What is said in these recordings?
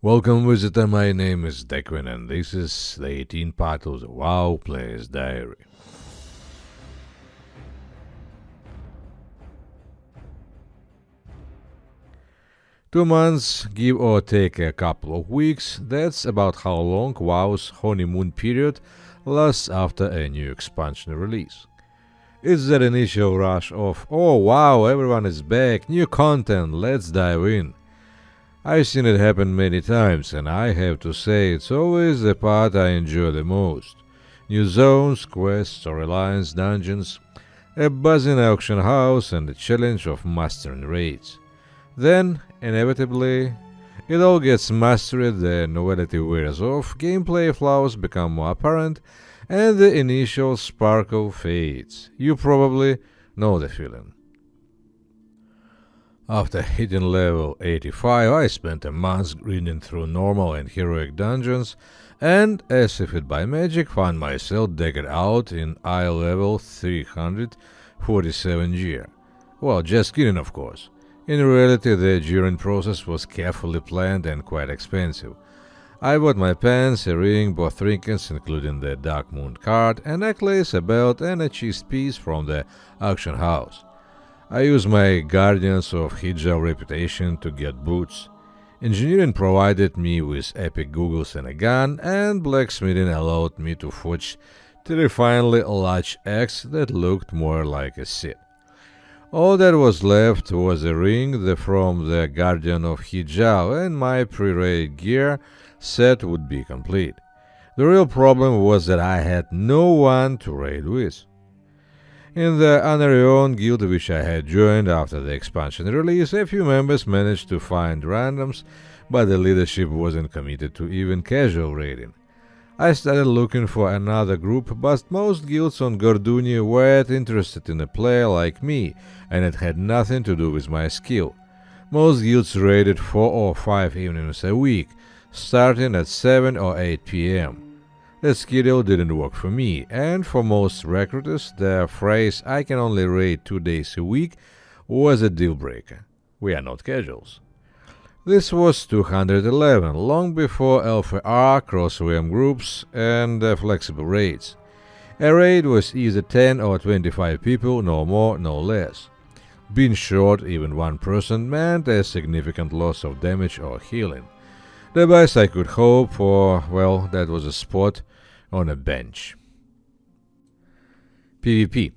Welcome visitor, my name is Declan and this is the 18th part of the WoW Player's Diary. Two months, give or take a couple of weeks, that's about how long WoW's honeymoon period lasts after a new expansion release. It's that initial rush of, oh wow, everyone is back, new content, let's dive in. I've seen it happen many times, and I have to say it's always the part I enjoy the most. New zones, quests, storylines, dungeons, a buzzing auction house, and the challenge of mastering raids. Then, inevitably, it all gets mastered, the novelty wears off, gameplay flaws become more apparent, and the initial sparkle fades. You probably know the feeling. After hitting level 85, I spent a month grinding through normal and heroic dungeons, and, as if it by magic, found myself decked out in eye level 347 gear. Well, just kidding, of course. In reality, the gearing process was carefully planned and quite expensive. I bought my pants, a ring, both trinkets including the Dark Moon card, a necklace, a belt, and a cheese piece from the auction house. I used my Guardians of Hijau reputation to get boots. Engineering provided me with epic goggles and a gun, and blacksmithing allowed me to forge terrifyingly large axe that looked more like a Sith. All that was left was a ring from the Guardian of Hijau, and my pre-raid gear set would be complete. The real problem was that I had no one to raid with. In the Anarion guild which I had joined after the expansion release, a few members managed to find randoms, but the leadership wasn't committed to even casual raiding. I started looking for another group, but most guilds on Gordunia weren't interested in a player like me, and it had nothing to do with my skill. Most guilds raided 4 or 5 evenings a week, starting at 7 or 8 p.m. The schedule didn't work for me, and for most recruiters, the phrase "I can only raid 2 days a week" was a deal-breaker. We are not casuals. This was 211, long before LFR, cross-WM groups, and flexible raids. A raid was either 10 or 25 people, no more, no less. Being short even one person meant a significant loss of damage or healing. The best I could hope for, well, that was a spot on a bench. PvP.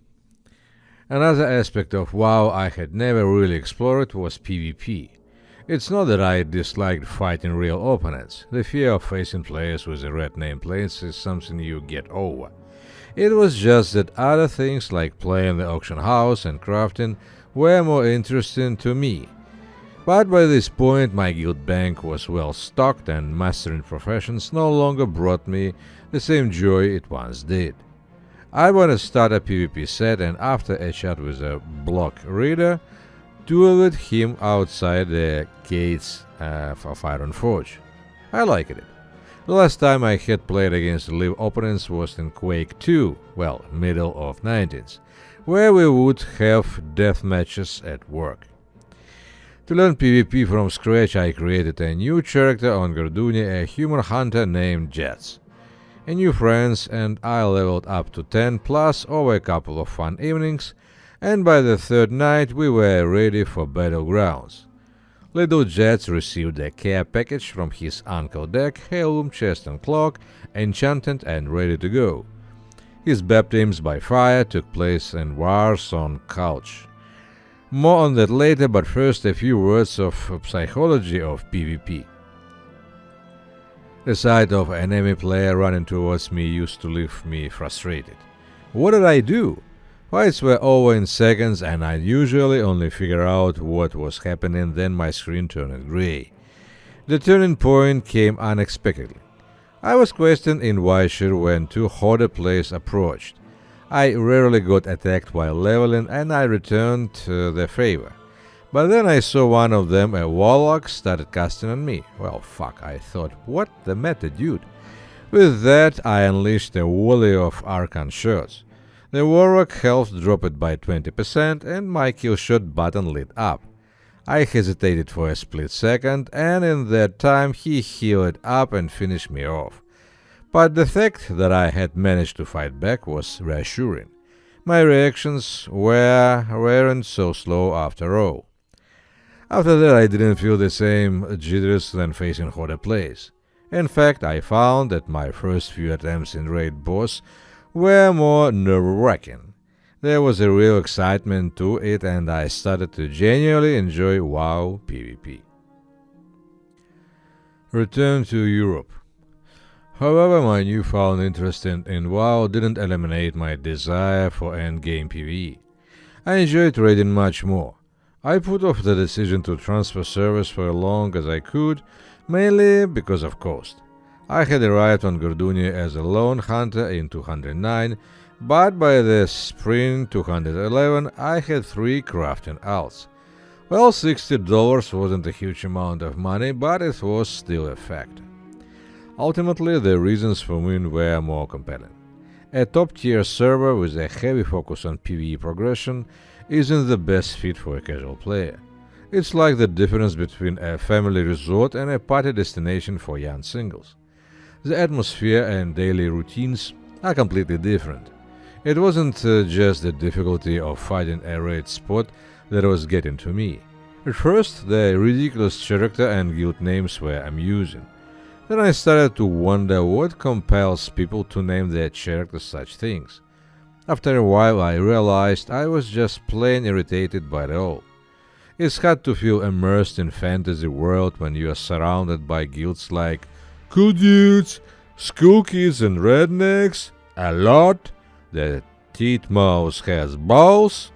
Another aspect of WoW I had never really explored was PvP. It's not that I disliked fighting real opponents. The fear of facing players with a red nameplates is something you get over. It was just that other things like playing the auction house and crafting were more interesting to me. But by this point my guild bank was well stocked and mastering professions no longer brought me the same joy it once did. I want to start a PvP set, and after a chat with a block reader, dueled him outside the gates of Ironforge. I liked it. The last time I had played against live opponents was in Quake 2, well, middle of 19th, where we would have death matches at work. To learn PvP from scratch, I created a new character on Gordunia, a human hunter named Jets. A new friends, and I leveled up to 10 plus over a couple of fun evenings, and by the third night we were ready for battlegrounds. Little Jets received a care package from his uncle Deck, heirloom chest and cloak, enchanted and ready to go. His baptisms by fire took place in wars on Couch. More on that later, but first a few words of psychology of PvP. The sight of an enemy player running towards me used to leave me frustrated. What did I do? Fights were over in seconds, and I'd usually only figure out what was happening, then my screen turned grey. The turning point came unexpectedly. I was questioned in Weisher when 2 hoarder players approached. I rarely got attacked while leveling, and I returned the favor. But then I saw one of them, a warlock, started casting on me. Well, fuck, I thought, what the matter, dude? With that, I unleashed a volley of Archon shots. The warlock health dropped by 20%, and my kill shot button lit up. I hesitated for a split second, and in that time he healed up and finished me off. But the fact that I had managed to fight back was reassuring. My reactions weren't so slow after all. After that, I didn't feel the same jitters than facing harder plays. In fact, I found that my first few attempts in Raid Boss were more nerve-wracking. There was a real excitement to it, and I started to genuinely enjoy WoW PvP. Return to Europe. However, my newfound interest in WoW didn't eliminate my desire for endgame PvE. I enjoyed raiding much more. I put off the decision to transfer servers for as long as I could, mainly because of cost. I had arrived on Gordunia as a lone hunter in 209, but by the spring 211 I had 3 crafting alts. Well, $60 wasn't a huge amount of money, but it was still a factor. Ultimately, the reasons for me were more compelling. A top-tier server with a heavy focus on PvE progression isn't the best fit for a casual player. It's like the difference between a family resort and a party destination for young singles. The atmosphere and daily routines are completely different. It wasn't just the difficulty of finding a raid spot that was getting to me. At first, the ridiculous character and guild names were amusing. Then I started to wonder what compels people to name their characters such things. After a while I realized I was just plain irritated by it all. It's hard to feel immersed in fantasy world when you are surrounded by guilds like cool dudes, school kids and rednecks, a lot, the titmouse has balls,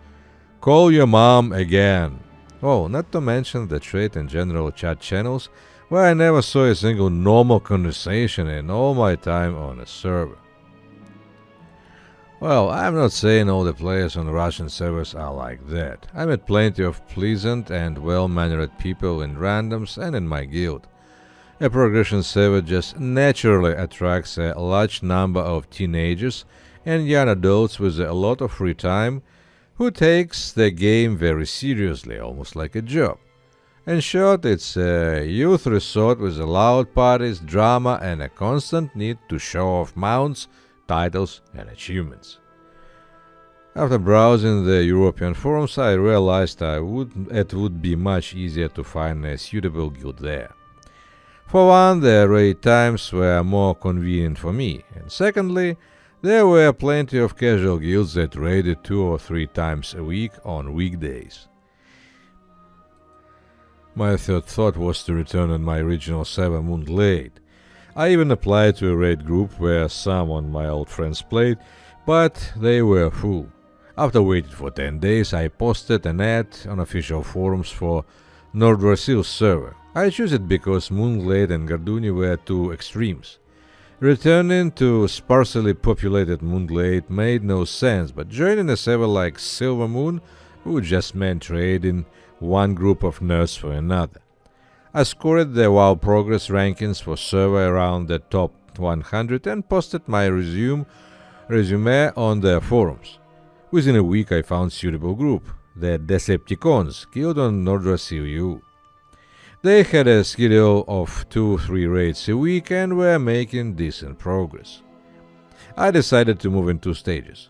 call your mom again. Oh, not to mention the trade and general chat channels where I never saw a single normal conversation in all my time on a server. Well, I'm not saying all the players on Russian servers are like that. I met plenty of pleasant and well-mannered people in randoms and in my guild. A progression server just naturally attracts a large number of teenagers and young adults with a lot of free time who takes the game very seriously, almost like a job. In short, it's a youth resort with loud parties, drama, and a constant need to show off mounts, titles, and achievements. After browsing the European forums, I realized it would be much easier to find a suitable guild there. For one, the raid times were more convenient for me, and secondly, there were plenty of casual guilds that raided 2 or 3 times a week on weekdays. My third thought was to return on my original server Moonglade. I even applied to a raid group where some of my old friends played, but they were full. After waiting for 10 days, I posted an ad on official forums for Nordrasil's server. I chose it because Moonglade and Gordunia were 2 extremes. Returning to sparsely populated Moonglade made no sense, but joining a server like Silver Moon would just meant trading one group of nerds for another. I scored the WoW progress rankings for server around the top 100 and posted my resume on the forums. Within a week I found suitable group, the Decepticons, guild on Nordrasil EU. They had a schedule of 2-3 raids a week and were making decent progress. I decided to move in 2 stages.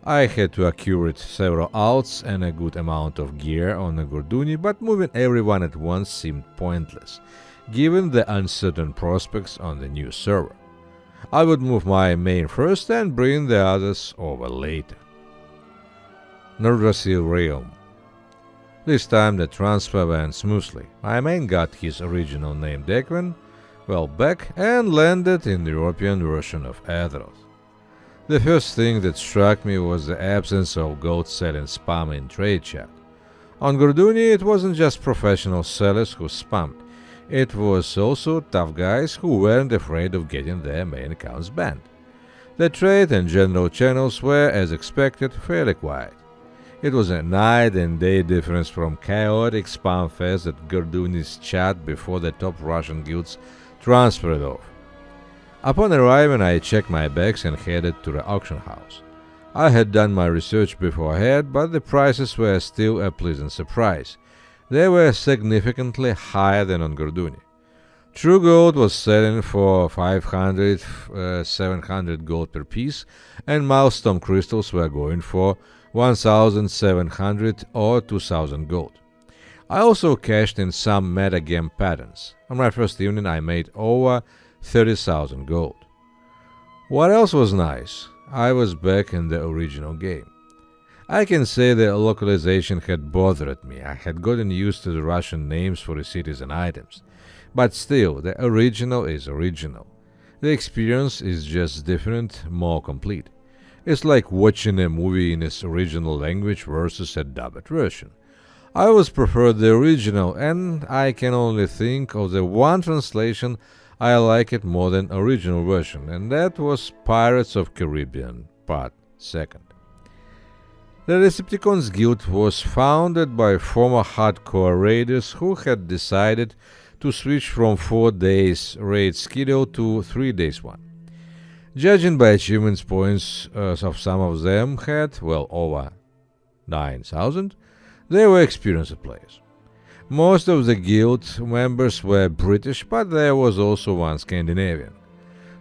I had to accumulate several alts and a good amount of gear on the Gorduni, but moving everyone at once seemed pointless, given the uncertain prospects on the new server. I would move my main first and bring the others over later. Nordrasil Realm. This time the transfer went smoothly. My main got his original name Dekven back and landed in the European version of Azeroth. The first thing that struck me was the absence of gold selling spam in trade chat. On Gorduni it wasn't just professional sellers who spammed, it was also tough guys who weren't afraid of getting their main accounts banned. The trade and general channels were, as expected, fairly quiet. It was a night and day difference from chaotic spam fest at Gorduni's chat before the top Russian guilds transferred off. Upon arriving, I checked my bags and headed to the auction house. I had done my research beforehand, but the prices were still a pleasant surprise. They were significantly higher than on Gorduni. True gold was selling for 500, 700 gold per piece, and milestone crystals were going for 1,700 or 2,000 gold. I also cashed in some metagame patterns. On my first evening I made over 30,000 gold. What else was nice? I was back in the original game. I can say the localization had bothered me. I had gotten used to the Russian names for the cities and items. But still, the original is original. The experience is just different, more complete. It's like watching a movie in its original language versus a dubbed version. I always preferred the original, and I can only think of the one translation I like it more than original version, and that was Pirates of Caribbean Part 2nd. The Decepticons Guild was founded by former hardcore raiders who had decided to switch from 4 days raid schedule to 3 days one. Judging by achievements points of some of them had, well, over 9,000, they were experienced players. Most of the guild members were British, but there was also one Scandinavian.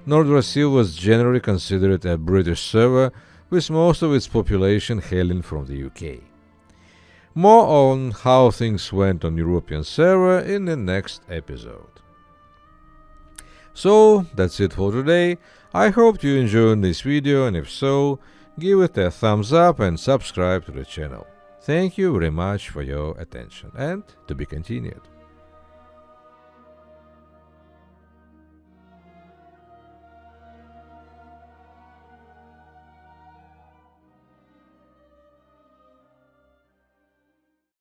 Nordrassil was generally considered a British server, with most of its population hailing from the UK. More on how things went on European server in the next episode. So, that's it for today. I hope you enjoyed this video, and if so, give it a thumbs up and subscribe to the channel. Thank you very much for your attention, and to be continued.